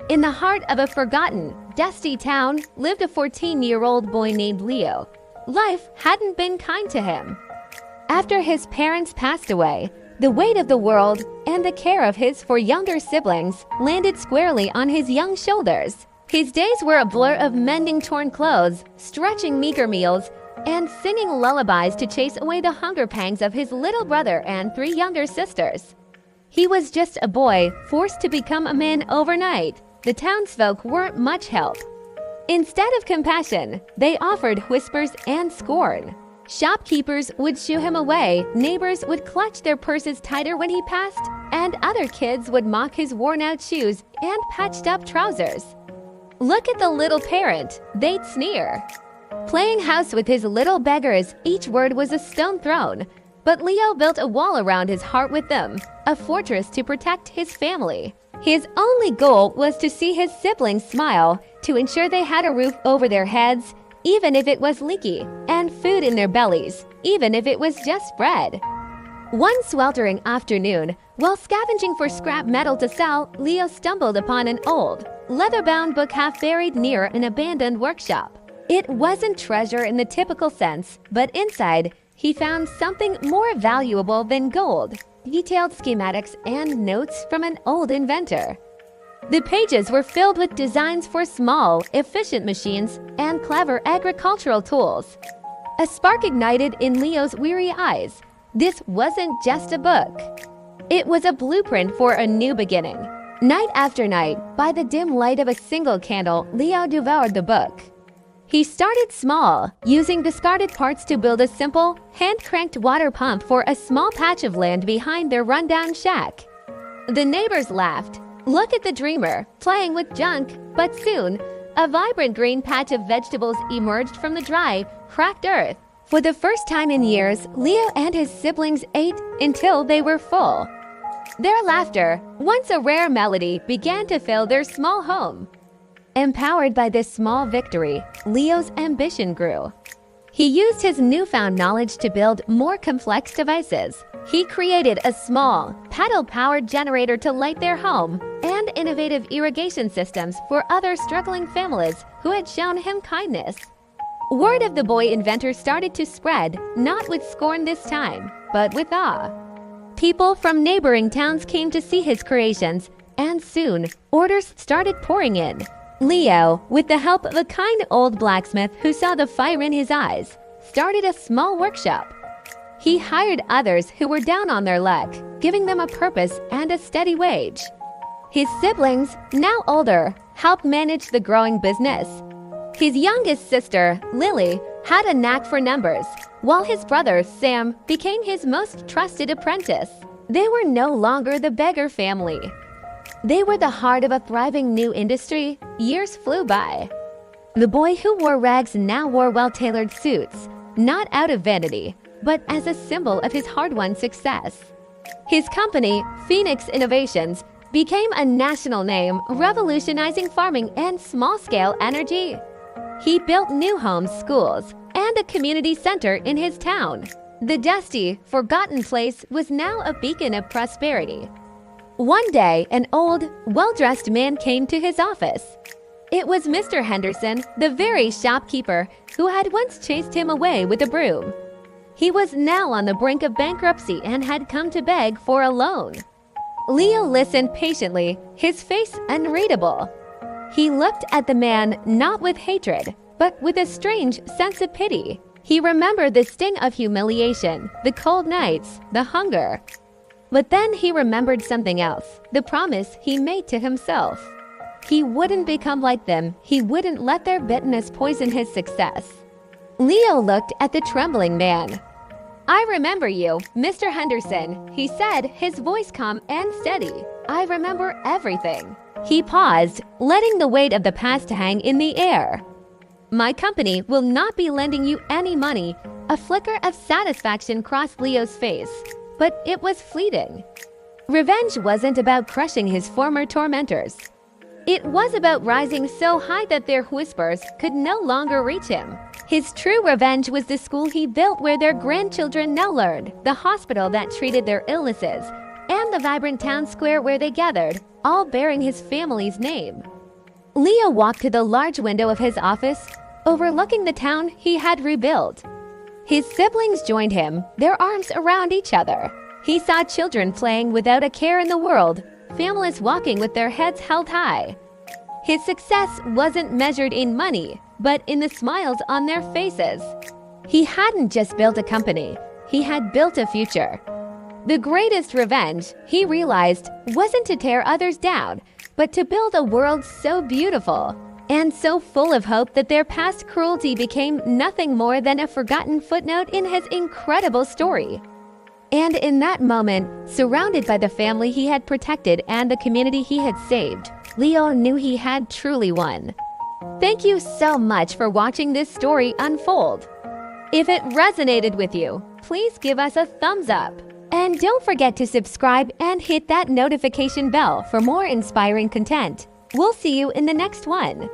In the heart of a forgotten, dusty town lived a 14-year-old boy named Leo. Life hadn't been kind to him. After his parents passed away, the weight of the world and the care of his four younger siblings landed squarely on his young shoulders. His days were a blur of mending torn clothes, stretching meager meals, and singing lullabies to chase away the hunger pangs of his little brother and three younger sisters. He was just a boy forced to become a man overnight. The townsfolk weren't much help. Instead of compassion, they offered whispers and scorn. Shopkeepers would shoo him away, neighbors would clutch their purses tighter when he passed, and other kids would mock his worn-out shoes and patched-up trousers. "Look at the little parent," they'd sneer. Playing house with his little beggars, each word was a stone thrown. But Leo built a wall around his heart with them, a fortress to protect his family. His only goal was to see his siblings smile, to ensure they had a roof over their heads, even if it was leaky, and food in their bellies, even if it was just bread. One sweltering afternoon, while scavenging for scrap metal to sell, Leo stumbled upon an old, leather-bound book half buried near an abandoned workshop. It wasn't treasure in the typical sense, but inside, he found something more valuable than gold: detailed schematics and notes from an old inventor. The pages were filled with designs for small, efficient machines and clever agricultural tools. A spark ignited in Leo's weary eyes. This wasn't just a book. It was a blueprint for a new beginning. Night after night, by the dim light of a single candle, Leo devoured the book. He started small, using discarded parts to build a simple, hand-cranked water pump for a small patch of land behind their rundown shack. The neighbors laughed. "Look at the dreamer, playing with junk," but soon, a vibrant green patch of vegetables emerged from the dry, cracked earth. For the first time in years, Leo and his siblings ate until they were full. Their laughter, once a rare melody, began to fill their small home. Empowered by this small victory, Leo's ambition grew. He used his newfound knowledge to build more complex devices. He created a small, paddle-powered generator to light their home and innovative irrigation systems for other struggling families who had shown him kindness. Word of the boy inventor started to spread, not with scorn this time, but with awe. People from neighboring towns came to see his creations, and soon, orders started pouring in. Leo, with the help of a kind old blacksmith who saw the fire in his eyes, started a small workshop. He hired others who were down on their luck, giving them a purpose and a steady wage. His siblings, now older, helped manage the growing business. His youngest sister, Lily, had a knack for numbers, while his brother, Sam, became his most trusted apprentice. They were no longer the beggar family. They were the heart of a thriving new industry. Years flew by. The boy who wore rags now wore well-tailored suits, not out of vanity, but as a symbol of his hard-won success. His company, Phoenix Innovations, became a national name, revolutionizing farming and small-scale energy. He built new homes, schools, and a community center in his town. The dusty, forgotten place was now a beacon of prosperity. One day, an old, well-dressed man came to his office. It was Mr. Henderson, the very shopkeeper who had once chased him away with a broom. He was now on the brink of bankruptcy and had come to beg for a loan. Leo listened patiently, his face unreadable. He looked at the man not with hatred, but with a strange sense of pity. He remembered the sting of humiliation, the cold nights, the hunger. But then he remembered something else, the promise he made to himself. He wouldn't become like them. He wouldn't let their bitterness poison his success. Leo looked at the trembling man. "I remember you, Mr. Henderson," he said, his voice calm and steady. "I remember everything." He paused, letting the weight of the past hang in the air. "My company will not be lending you any money." A flicker of satisfaction crossed Leo's face, but it was fleeting. Revenge wasn't about crushing his former tormentors. It was about rising so high that their whispers could no longer reach him. His true revenge was the school he built where their grandchildren now learned, the hospital that treated their illnesses, and the vibrant town square where they gathered, all bearing his family's name. Leo walked to the large window of his office, overlooking the town he had rebuilt. His siblings joined him, their arms around each other. He saw children playing without a care in the world, families walking with their heads held high. His success wasn't measured in money, but in the smiles on their faces. He hadn't just built a company, he had built a future. The greatest revenge, he realized, wasn't to tear others down, but to build a world so beautiful and so full of hope that their past cruelty became nothing more than a forgotten footnote in his incredible story. And in that moment, surrounded by the family he had protected and the community he had saved, Leo knew he had truly won. Thank you so much for watching this story unfold. If it resonated with you, please give us a thumbs up. And don't forget to subscribe and hit that notification bell for more inspiring content. We'll see you in the next one.